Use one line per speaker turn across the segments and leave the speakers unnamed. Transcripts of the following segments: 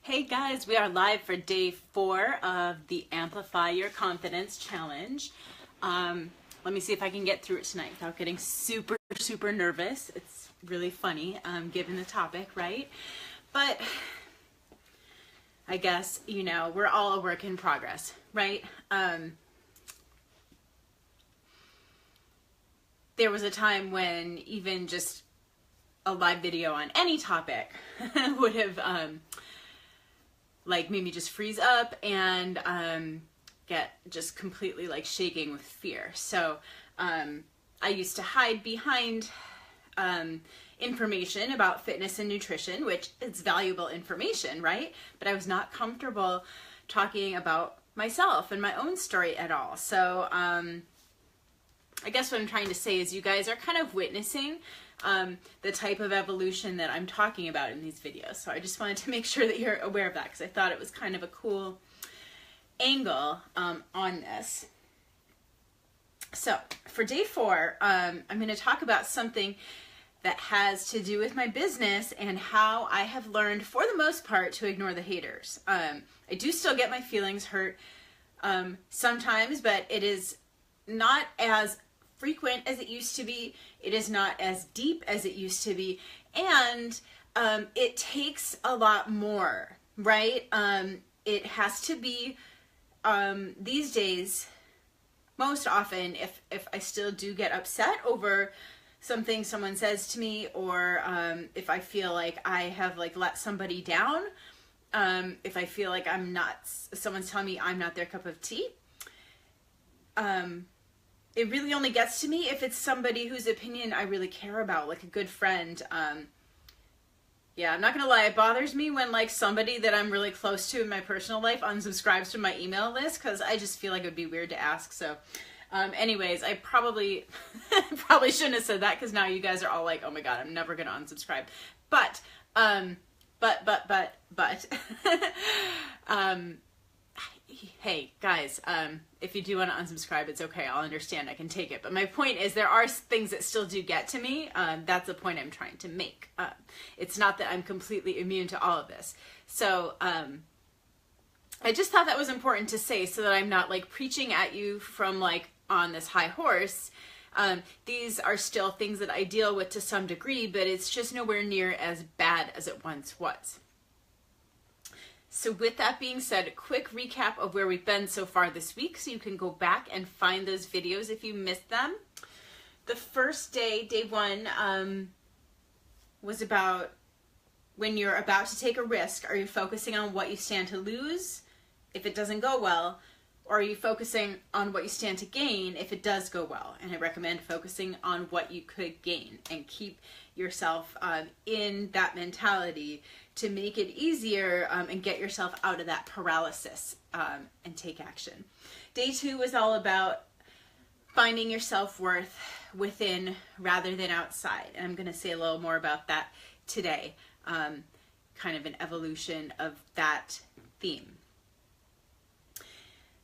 Hey guys, we are live for day 4 of the Amplify Your Confidence Challenge. Let me see if I can get through it tonight without getting super nervous. It's really funny given the topic, right? But I guess, you know, we're all a work in progress, right? There was a time when even just a live video on any topic would have like made me just freeze up and get just completely like shaking with fear. So I used to hide behind information about fitness and nutrition, which is valuable information, right? But I was not comfortable talking about myself and my own story at all. So I guess what I'm trying to say is you guys are kind of witnessing the type of evolution that I'm talking about in these videos. So I just wanted to make sure that you're aware of that because I thought it was kind of a cool angle on this. So for day 4, I'm going to talk about something that has to do with my business and how I have learned, for the most part, to ignore the haters. I do still get my feelings hurt sometimes, but it is not as frequent as it used to be. It is not as deep as it used to be. And it takes a lot more, right? It has to be, these days, most often, if I still do get upset over something someone says to me, or if I feel like I have like let somebody down, if I feel like someone's telling me I'm not their cup of tea, it really only gets to me if it's somebody whose opinion I really care about, like a good friend. Yeah, I'm not gonna lie, it bothers me when like somebody that I'm really close to in my personal life unsubscribes from my email list, because I just feel like it would be weird to ask. So anyways, I probably shouldn't have said that, because now you guys are all like, oh my god, I'm never gonna unsubscribe. But hey guys, if you do want to unsubscribe, it's okay. I'll understand. I can take it. But my point is, there are things that still do get to me. That's the point I'm trying to make. It's not that I'm completely immune to all of this. So I just thought that was important to say, so that I'm not like preaching at you from like on this high horse. These are still things that I deal with to some degree, but it's just nowhere near as bad as it once was. So with that being said, a quick recap of where we've been so far this week, so you can go back and find those videos if you missed them. The first day, day 1, was about when you're about to take a risk. Are you focusing on what you stand to lose if it doesn't go well? Or are you focusing on what you stand to gain if it does go well? And I recommend focusing on what you could gain and keep yourself in that mentality to make it easier and get yourself out of that paralysis and take action. Day 2 was all about finding your self-worth within rather than outside. And I'm going to say a little more about that today, kind of an evolution of that theme.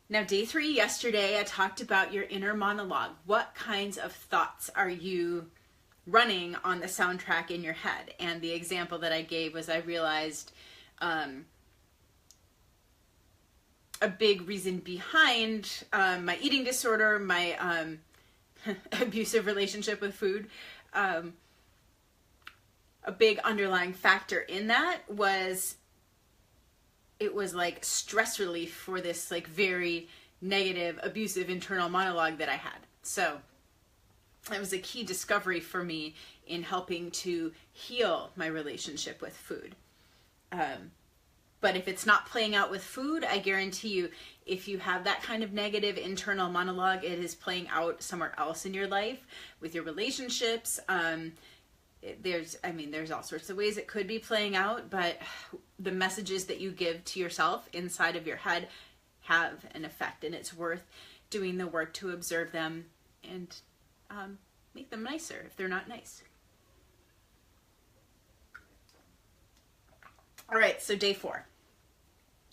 Now, day 3, yesterday, I talked about your inner monologue. What kinds of thoughts are you running on the soundtrack in your head? And the example that I gave was, I realized a big reason behind my eating disorder, my abusive relationship with food, a big underlying factor in that was, it was like stress relief for this like very negative, abusive internal monologue that I had. So it was a key discovery for me in helping to heal my relationship with food. But if it's not playing out with food, I guarantee you, if you have that kind of negative internal monologue, it is playing out somewhere else in your life, with your relationships. There's all sorts of ways it could be playing out, but the messages that you give to yourself inside of your head have an effect, and it's worth doing the work to observe them and make them nicer if they're not nice. All right, so day 4.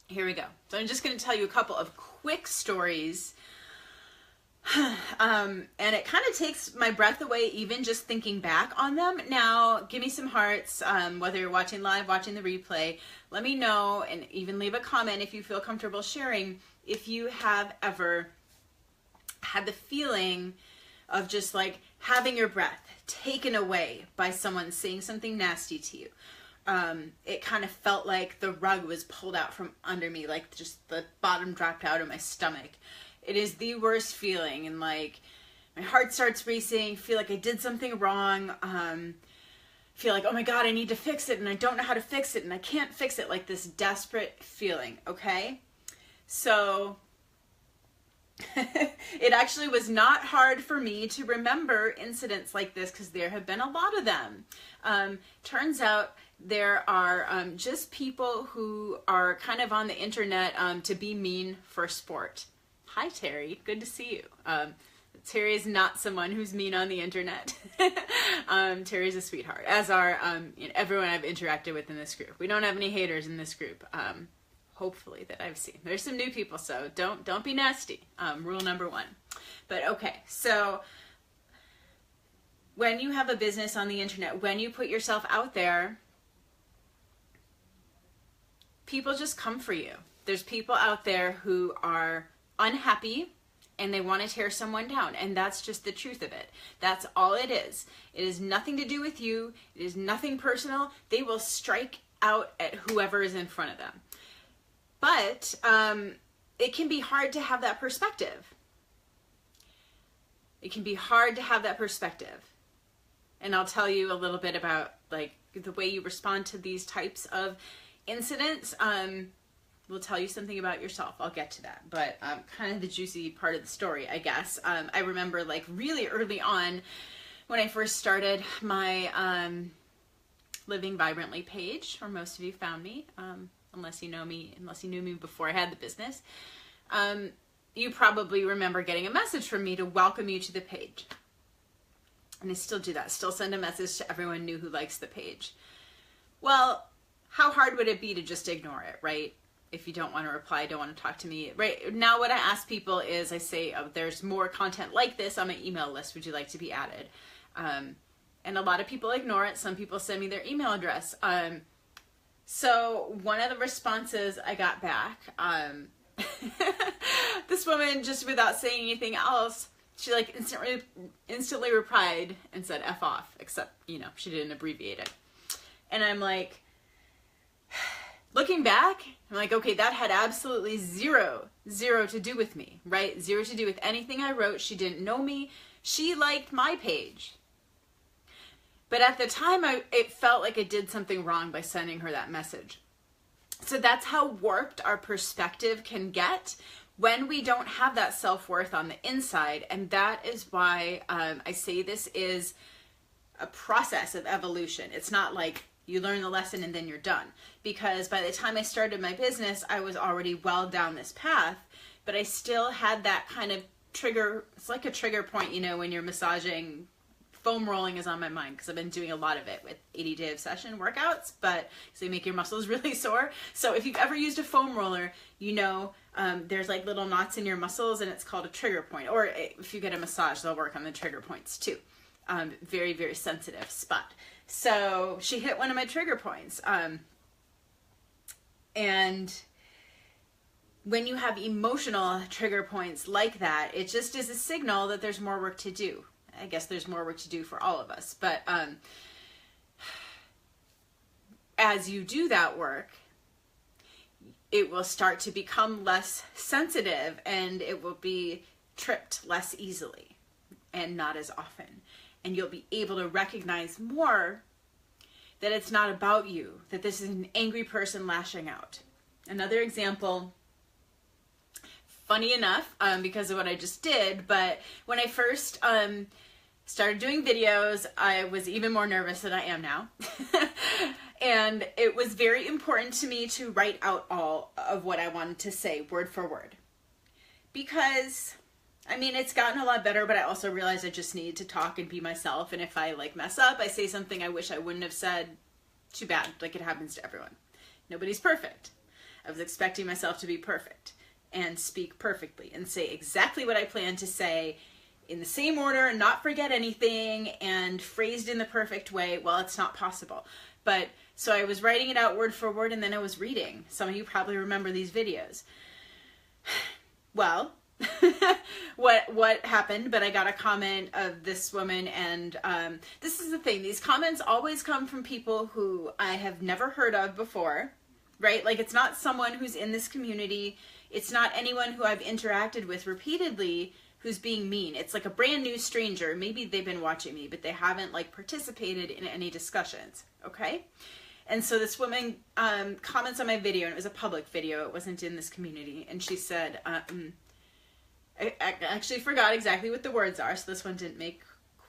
Here we go. So I'm just going to tell you a couple of quick stories And it kind of takes my breath away even just thinking back on them. Now, give me some hearts, whether you're watching live, watching the replay. Let me know, and even leave a comment if you feel comfortable sharing, if you have ever had the feeling of just like having your breath taken away by someone saying something nasty to you. It kind of felt like the rug was pulled out from under me, like just the bottom dropped out of my stomach. It is the worst feeling, and like my heart starts racing, feel like I did something wrong, feel like, oh my God, I need to fix it, and I don't know how to fix it, and I can't fix it, like this desperate feeling, okay? So it actually was not hard for me to remember incidents like this, because there have been a lot of them. Turns out there are just people who are kind of on the internet to be mean for sport. Hi, Terry. Good to see you. Terry is not someone who's mean on the internet. Terry's a sweetheart, as are everyone I've interacted with in this group. We don't have any haters in this group, hopefully, that I've seen. There's some new people, so don't be nasty. Rule number 1. But okay, so when you have a business on the internet, when you put yourself out there, people just come for you. There's people out there who are unhappy and they want to tear someone down, and that's just the truth of it. That's all it is. It is nothing to do with you. It is nothing personal. They will strike out at whoever is in front of them. But it can be hard to have that perspective. It can be hard to have that perspective. And I'll tell you a little bit about like the way you respond to these types of incidents. Will tell you something about yourself. I'll get to that. But kind of the juicy part of the story, I guess. I remember like really early on when I first started my Living Vibrantly page, where most of you found me, unless you know me, unless you knew me before I had the business. You probably remember getting a message from me to welcome you to the page. And I still do that. Still send a message to everyone new who likes the page. Well, how hard would it be to just ignore it, right? If you don't want to reply, don't want to talk to me. Right now, what I ask people is, I say, oh, there's more content like this on my email list. Would you like to be added? And a lot of people ignore it. Some people send me their email address. So one of the responses I got back, this woman, just without saying anything else, she like instantly replied and said F off, except, you know, she didn't abbreviate it. And I'm like, looking back, I'm like, okay, that had absolutely zero to do with me, right? Zero to do with anything I wrote. She didn't know me. She liked my page. But at the time, it felt like I did something wrong by sending her that message. So that's how warped our perspective can get when we don't have that self-worth on the inside. And that is why I say this is a process of evolution. It's not like you learn the lesson and then you're done. Because by the time I started my business, I was already well down this path, but I still had that kind of trigger. It's like a trigger point, you know, when you're massaging. Foam rolling is on my mind because I've been doing a lot of it with 80-day obsession workouts, but they make your muscles really sore. So if you've ever used a foam roller, you know there's like little knots in your muscles and it's called a trigger point. Or if you get a massage, they'll work on the trigger points too. Very, very sensitive spot. So she hit one of my trigger points. And when you have emotional trigger points like that, it just is a signal that there's more work to do. I guess there's more work to do for all of us. But as you do that work, it will start to become less sensitive and it will be tripped less easily and not as often. And you'll be able to recognize more that it's not about you, that this is an angry person lashing out. Another example, funny enough, because of what I just did, but when I first started doing videos, I was even more nervous than I am now. And it was very important to me to write out all of what I wanted to say, word for word. Because, I mean, it's gotten a lot better, but I also realized I just needed to talk and be myself. And if I like mess up, I say something I wish I wouldn't have said, too bad, like it happens to everyone. Nobody's perfect. I was expecting myself to be perfect. and speak perfectly and say exactly what I plan to say in the same order and not forget anything and phrased in the perfect way. Well, it's not possible. But so I was writing it out word for word, and then I was reading. Some of you probably remember these videos. Well, what happened, but I got a comment of this woman, and this is the thing. These comments always come from people who I have never heard of before, right? Like, it's not someone who's in this community. It's not anyone who I've interacted with repeatedly who's being mean. It's like a brand new stranger. Maybe they've been watching me, but they haven't like participated in any discussions, okay? And so this woman comments on my video, and it was a public video. It wasn't in this community. And she said, I actually forgot exactly what the words are, so this one didn't make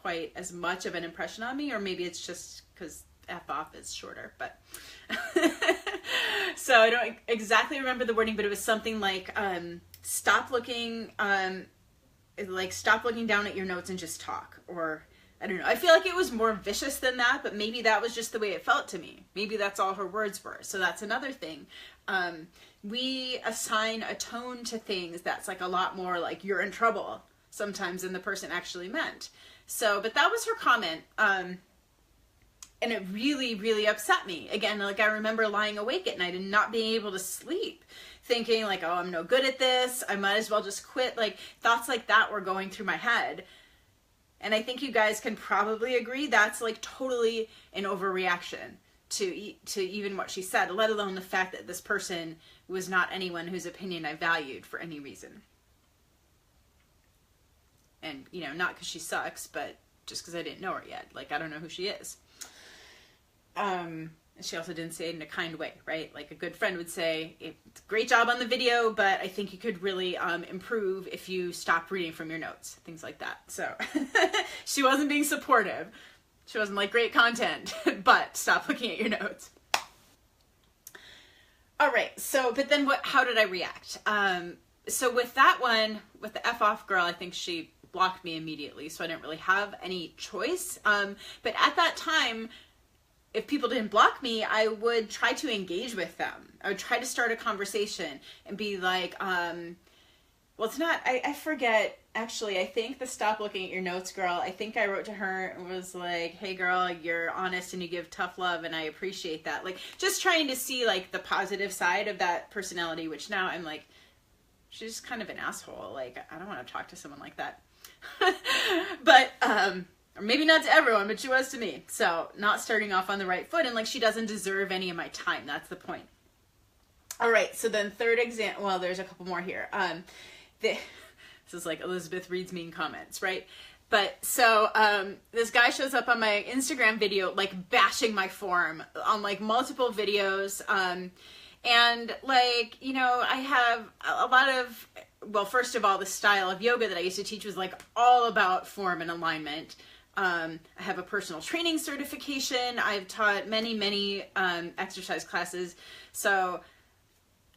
quite as much of an impression on me, or maybe it's just because F off is shorter, but so I don't exactly remember the wording, but it was something like stop looking down at your notes and just talk, or I don't know. I feel like it was more vicious than that, but maybe that was just the way it felt to me. Maybe that's all her words were. So that's another thing. We assign a tone to things that's like a lot more like you're in trouble sometimes than the person actually meant. So, but that was her comment. And it really, really upset me. Again, like I remember lying awake at night and not being able to sleep, thinking like, oh, I'm no good at this. I might as well just quit. Like thoughts like that were going through my head. And I think you guys can probably agree that's like totally an overreaction to even what she said, let alone the fact that this person was not anyone whose opinion I valued for any reason. And, you know, not because she sucks, but just because I didn't know her yet. Like, I don't know who she is. And she also didn't say it in a kind way, right? Like a good friend would say, great job on the video, but I think you could really improve if you stopped reading from your notes, things like that. So she wasn't being supportive. She wasn't like, great content, but stop looking at your notes. All right, so, but then how did I react? So with that one, with the F off girl, I think she blocked me immediately, so I didn't really have any choice. But at that time, if people didn't block me, I would try to engage with them. I would try to start a conversation and be like, well, it's not, I forget, actually, I think the stop looking at your notes girl, I think I wrote to her and was like, hey girl, you're honest and you give tough love and I appreciate that. Like, just trying to see like the positive side of that personality, which now I'm like, she's just kind of an asshole. Like, I don't want to talk to someone like that. But, or maybe not to everyone, but she was to me. So not starting off on the right foot, and like she doesn't deserve any of my time. That's the point. All right, so then third example, well, there's a couple more here. This is like Elizabeth Reed's mean comments, right? But so this guy shows up on my Instagram video, like bashing my form on like multiple videos. And like, you know, I have a lot of, well, first of all, the style of yoga that I used to teach was like all about form and alignment. I have a personal training certification. I've taught many exercise classes. So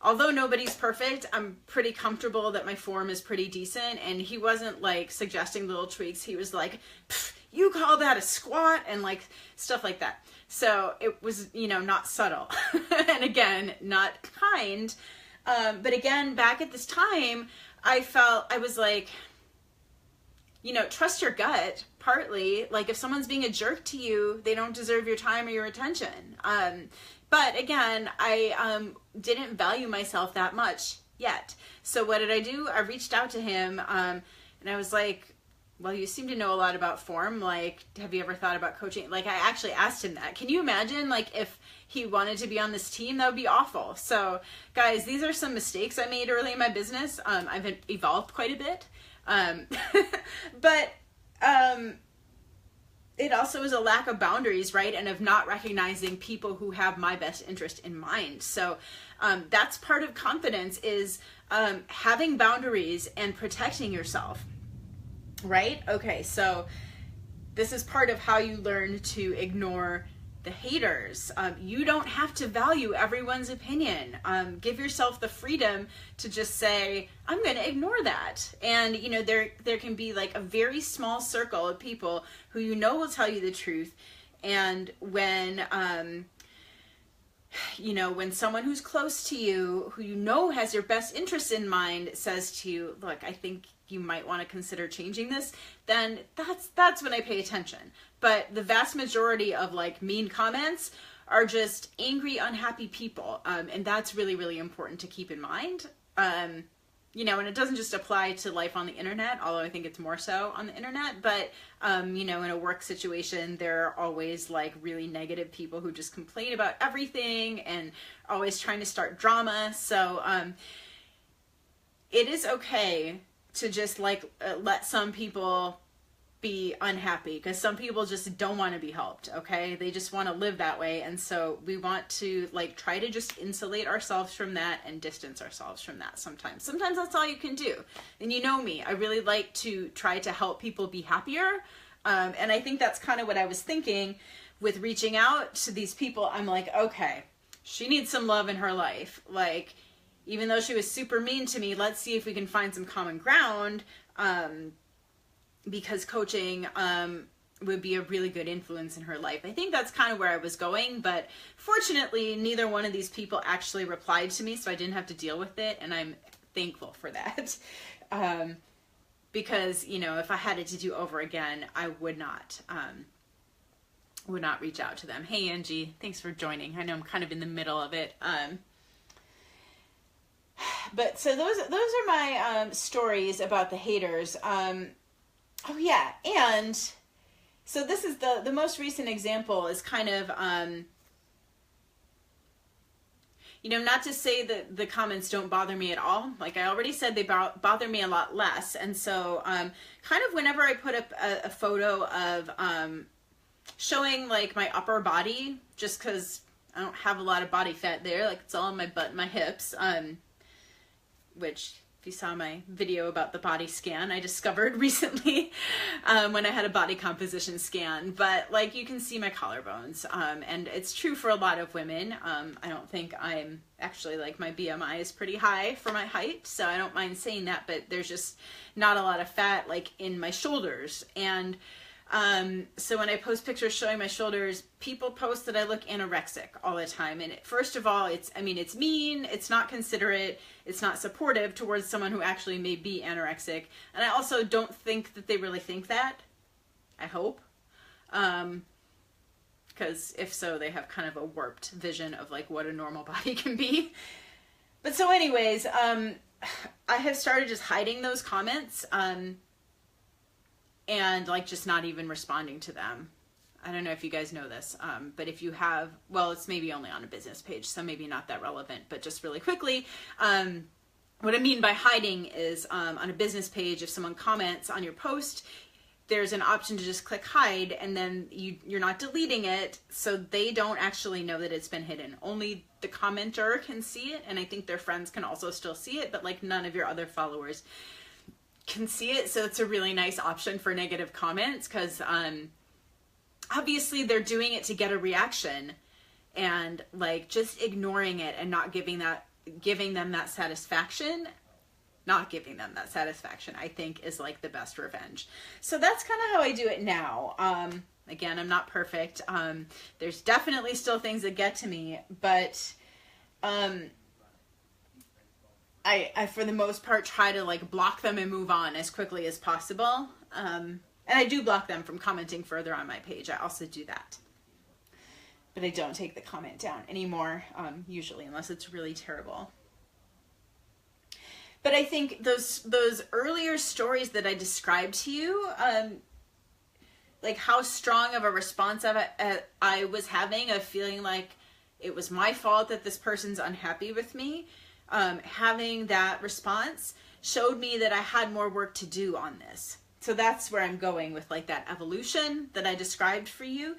although nobody's perfect, I'm pretty comfortable that my form is pretty decent. And he wasn't like suggesting little tweaks. He was like, you call that a squat, and like stuff like that. So it was, you know, not subtle and again, not kind. But again, back at this time, I was like, you know, trust your gut, partly. Like, if someone's being a jerk to you, they don't deserve your time or your attention. But again, I didn't value myself that much yet. So what did I do? I reached out to him, and I was like, well, you seem to know a lot about form. Like, have you ever thought about coaching? Like, I actually asked him that. Can you imagine, like, if he wanted to be on this team? That would be awful. So, guys, these are some mistakes I made early in my business. I've evolved quite a bit. But it also is a lack of boundaries, right? And of not recognizing people who have my best interest in mind. So that's part of confidence, is having boundaries and protecting yourself, right? Okay, so this is part of how you learn to ignore the haters. You don't have to value everyone's opinion. Give yourself the freedom to just say, I'm going to ignore that. And, you know, there can be like a very small circle of people who you know will tell you the truth. And when you know, when someone who's close to you, who you know has your best interests in mind, says to you, look, I think you might want to consider changing this, then that's when I pay attention. But the vast majority of like mean comments are just angry, unhappy people. And that's really, really important to keep in mind. You know, and it doesn't just apply to life on the internet, although I think it's more so on the internet, but, you know, in a work situation, there are always like really negative people who just complain about everything and always trying to start drama. So, it is okay to just like let some people be unhappy, because some people just don't want to be helped. Okay, they just want to live that way, and so we want to like try to just insulate ourselves from that and distance ourselves from that. Sometimes that's all you can do. And you know me, I really like to try to help people be happier, and I think that's kind of what I was thinking with reaching out to these people. I'm like, okay, she needs some love in her life. Like, even though she was super mean to me, let's see if we can find some common ground. Because coaching would be a really good influence in her life. I think that's kind of where I was going, but fortunately, neither one of these people actually replied to me, so I didn't have to deal with it, and I'm thankful for that. Because, you know, if I had it to do over again, I would not reach out to them. Hey, Angie, thanks for joining. I know I'm kind of in the middle of it. But so those are my stories about the haters. Oh yeah, and so this is the most recent example is kind of, you know, not to say that the comments don't bother me at all. Like I already said, they bother me a lot less. And so kind of whenever I put up a photo of showing like my upper body, just because I don't have a lot of body fat there, like it's all on my butt and my hips, which... If you saw my video about the body scan, I discovered recently when I had a body composition scan, but like you can see my collarbones, and it's true for a lot of women. I don't think I'm actually, like, my BMI is pretty high for my height, so I don't mind saying that, but there's just not a lot of fat like in my shoulders. And so when I post pictures showing my shoulders, people post that I look anorexic all the time. And first of all, it's mean, it's not considerate, it's not supportive towards someone who actually may be anorexic. And I also don't think that they really think that. I hope. Because if so, they have kind of a warped vision of like what a normal body can be. But so anyways, I have started just hiding those comments, and like just not even responding to them. I don't know if you guys know this, but if you have, well, it's maybe only on a business page, so maybe not that relevant, but just really quickly, what I mean by hiding is on a business page, if someone comments on your post, there's an option to just click hide, and then you're not deleting it, so they don't actually know that it's been hidden. Only the commenter can see it, and I think their friends can also still see it, but like none of your other followers can see it. So it's a really nice option for negative comments, because obviously they're doing it to get a reaction, and like just ignoring it and not giving them that satisfaction, I think is like the best revenge. So that's kind of how I do it now. Again, I'm not perfect. There's definitely still things that get to me, but I, for the most part, try to like block them and move on as quickly as possible. And I do block them from commenting further on my page. I also do that. But I don't take the comment down anymore, usually, unless it's really terrible. But I think those earlier stories that I described to you, like how strong of a response I was having, of feeling like it was my fault that this person's unhappy with me, having that response showed me that I had more work to do on this. So that's where I'm going with like that evolution that I described for you.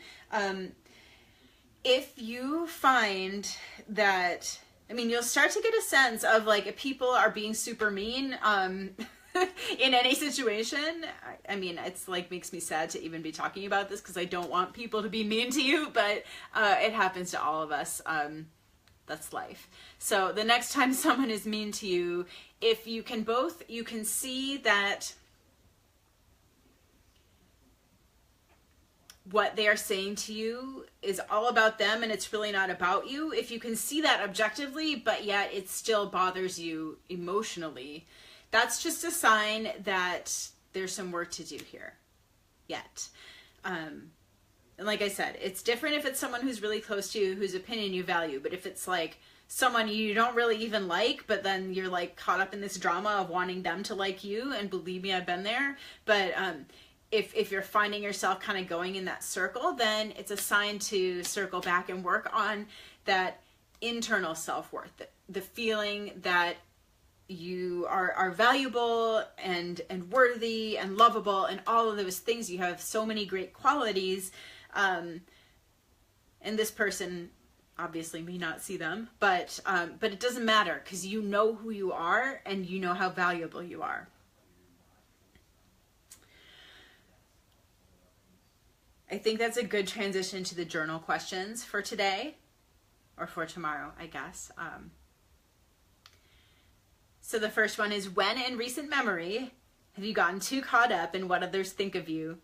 If you find that, I mean, you'll start to get a sense of like if people are being super mean in any situation. I mean, it's like makes me sad to even be talking about this because I don't want people to be mean to you, but it happens to all of us. That's life. So the next time someone is mean to you, if you can see that what they are saying to you is all about them and it's really not about you, if you can see that objectively, but yet it still bothers you emotionally, that's just a sign that there's some work to do here yet. And like I said, it's different if it's someone who's really close to you, whose opinion you value, but if it's like someone you don't really even like, but then you're like caught up in this drama of wanting them to like you, and believe me, I've been there, but if you're finding yourself kind of going in that circle, then it's a sign to circle back and work on that internal self-worth, the feeling that you are valuable and worthy and lovable and all of those things. You have so many great qualities, and this person obviously may not see them, but it doesn't matter, because you know who you are and you know how valuable you are. I think that's a good transition to the journal questions for today, or for tomorrow, I guess. So the first one is, when in recent memory have you gotten too caught up in what others think of you?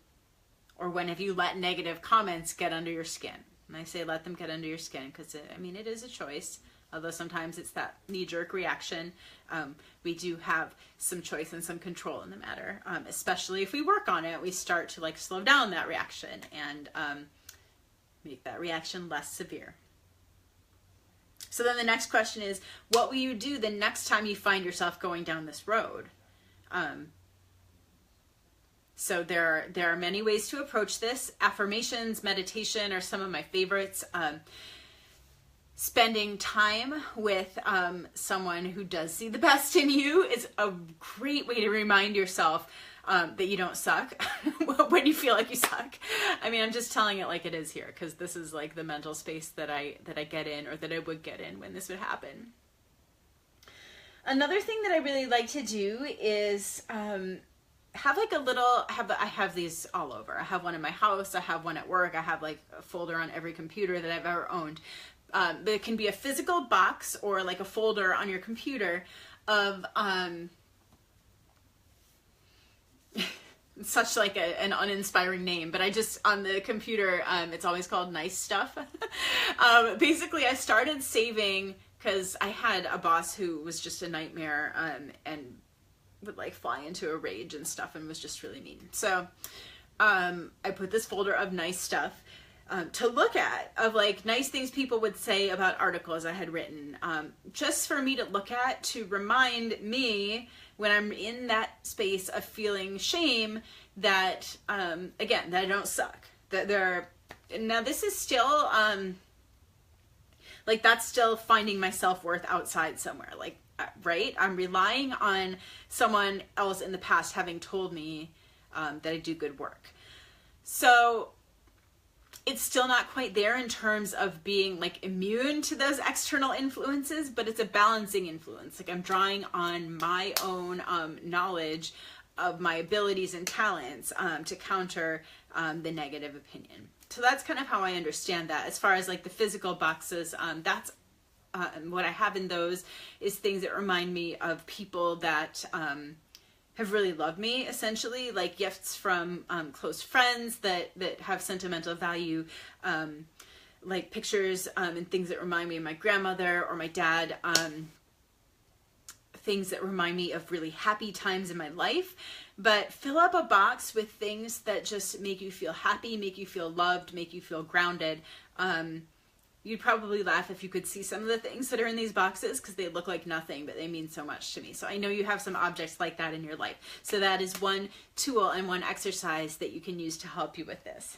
Or when have you let negative comments get under your skin? And I say let them get under your skin because, I mean, it is a choice. Although sometimes it's that knee-jerk reaction. We do have some choice and some control in the matter. Especially if we work on it, we start to like slow down that reaction and make that reaction less severe. So then the next question is, what will you do the next time you find yourself going down this road? So there are many ways to approach this. Affirmations, meditation are some of my favorites. Spending time with someone who does see the best in you is a great way to remind yourself that you don't suck when you feel like you suck. I mean, I'm just telling it like it is here, because this is like the mental space that I get in, or that I would get in when this would happen. Another thing that I really like to do is have like a little, I have these all over. I have one in my house, I have one at work, I have like a folder on every computer that I've ever owned. But it can be a physical box or like a folder on your computer of such like an uninspiring name, but I just, on the computer, it's always called nice stuff. Basically, I started saving because I had a boss who was just a nightmare and would like fly into a rage and stuff and was just really mean. So I put this folder of nice stuff to look at, of like nice things people would say about articles I had written, just for me to look at, to remind me when I'm in that space of feeling shame that, again, that I don't suck, that now this is still, like that's still finding my self-worth outside somewhere, like, right? I'm relying on someone else in the past having told me that I do good work. So it's still not quite there in terms of being like immune to those external influences, but it's a balancing influence. Like I'm drawing on my own knowledge of my abilities and talents to counter the negative opinion. So that's kind of how I understand that. As far as like the physical boxes, that's what I have in those is things that remind me of people that have really loved me, essentially, like gifts from close friends that have sentimental value, like pictures and things that remind me of my grandmother or my dad, things that remind me of really happy times in my life. But fill up a box with things that just make you feel happy, make you feel loved, make you feel grounded. You'd probably laugh if you could see some of the things that are in these boxes, because they look like nothing, but they mean so much to me. So I know you have some objects like that in your life. So that is one tool and one exercise that you can use to help you with this.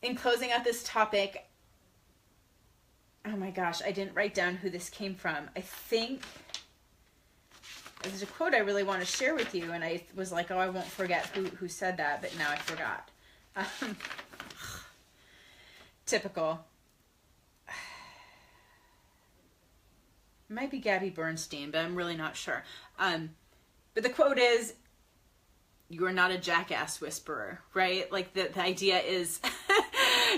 In closing out this topic, oh my gosh, I didn't write down who this came from. I think there's a quote I really want to share with you, and I was like, oh, I won't forget who said that, but now I forgot. Typical. It might be Gabby Bernstein, but I'm really not sure. But the quote is, you are not a jackass whisperer, right? Like the idea is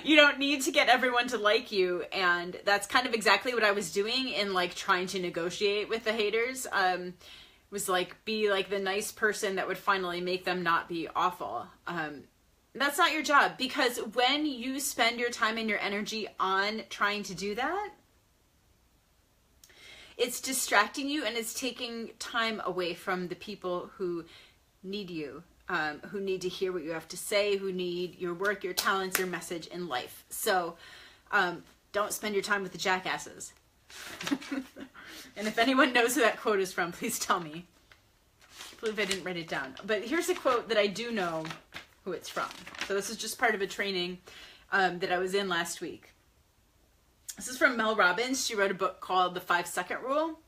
you don't need to get everyone to like you. And that's kind of exactly what I was doing in like trying to negotiate with the haters. was like, be like the nice person that would finally make them not be awful. That's not your job, because when you spend your time and your energy on trying to do that, it's distracting you and it's taking time away from the people who need you, who need to hear what you have to say, who need your work, your talents, your message in life. So don't spend your time with the jackasses. And if anyone knows who that quote is from, please tell me. I believe I didn't write it down. But here's a quote that I do know who it's from. So this is just part of a training that I was in last week. This is from Mel Robbins. She wrote a book called The 5-Second Rule,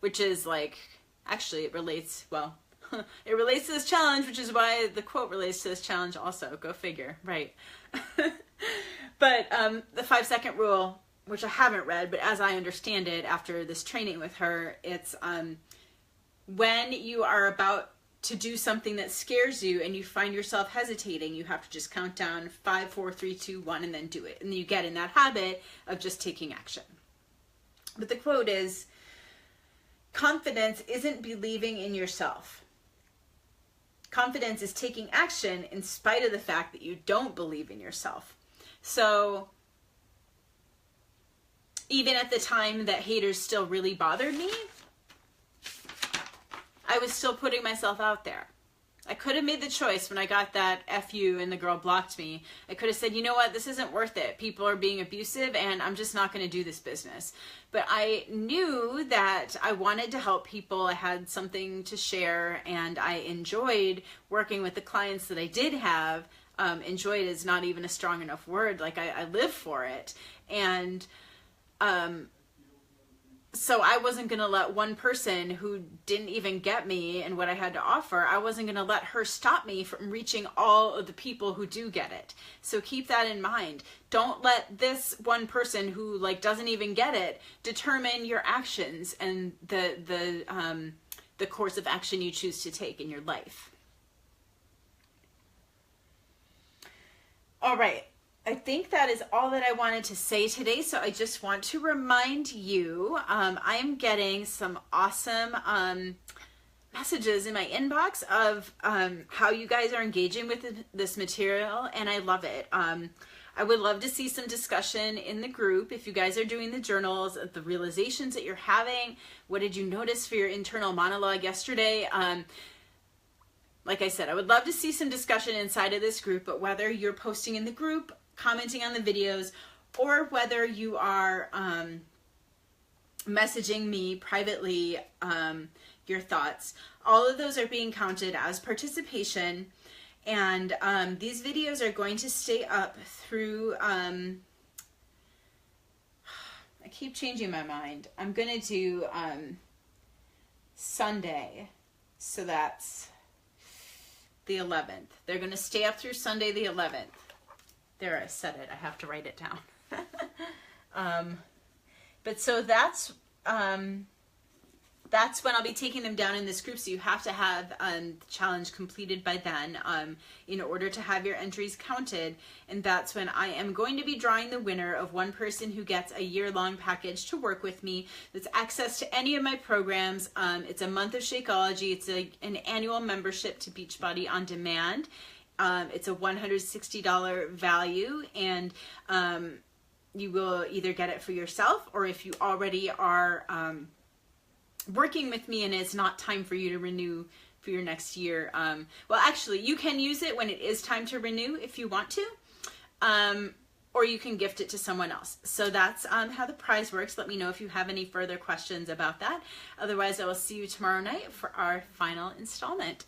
which is like, actually it relates, well, it relates to this challenge, which is why the quote relates to this challenge also. Go figure, right? But the 5-Second Rule, which I haven't read, but as I understand it after this training with her, it's when you are about to do something that scares you and you find yourself hesitating, you have to just count down 5, 4, 3, 2, 1, and then do it. And you get in that habit of just taking action. But the quote is, confidence isn't believing in yourself. Confidence is taking action in spite of the fact that you don't believe in yourself. So even at the time that haters still really bothered me, I was still putting myself out there. I could have made the choice when I got that FU and the girl blocked me. I could have said, you know what, this isn't worth it. People are being abusive and I'm just not going to do this business. But I knew that I wanted to help people. I had something to share and I enjoyed working with the clients that I did have. Enjoyed is not even a strong enough word. Like I live for it. And so I wasn't going to let one person who didn't even get me and what I had to offer, I wasn't going to let her stop me from reaching all of the people who do get it. So keep that in mind. Don't let this one person who like doesn't even get it determine your actions and the course of action you choose to take in your life. All right. I think that is all that I wanted to say today. So I just want to remind you, I am getting some awesome messages in my inbox of how you guys are engaging with this material, and I love it. I would love to see some discussion in the group. If you guys are doing the journals, the realizations that you're having, what did you notice for your internal monologue yesterday? Like I said, I would love to see some discussion inside of this group, but whether you're posting in the group, commenting on the videos, or whether you are messaging me privately your thoughts, all of those are being counted as participation. And these videos are going to stay up through, I keep changing my mind. I'm going to do Sunday, so that's the 11th. They're going to stay up through Sunday the 11th. There, I said it. I have to write it down. But so that's when I'll be taking them down in this group. So you have to have the challenge completed by then in order to have your entries counted. And that's when I am going to be drawing the winner of one person who gets a year-long package to work with me. That's access to any of my programs. It's a month of Shakeology. It's an annual membership to Beachbody On Demand. It's a $160 value, and you will either get it for yourself, or if you already are working with me and it's not time for you to renew for your next year. Well, actually, you can use it when it is time to renew if you want to, or you can gift it to someone else. So that's how the prize works. Let me know if you have any further questions about that. Otherwise, I will see you tomorrow night for our final installment.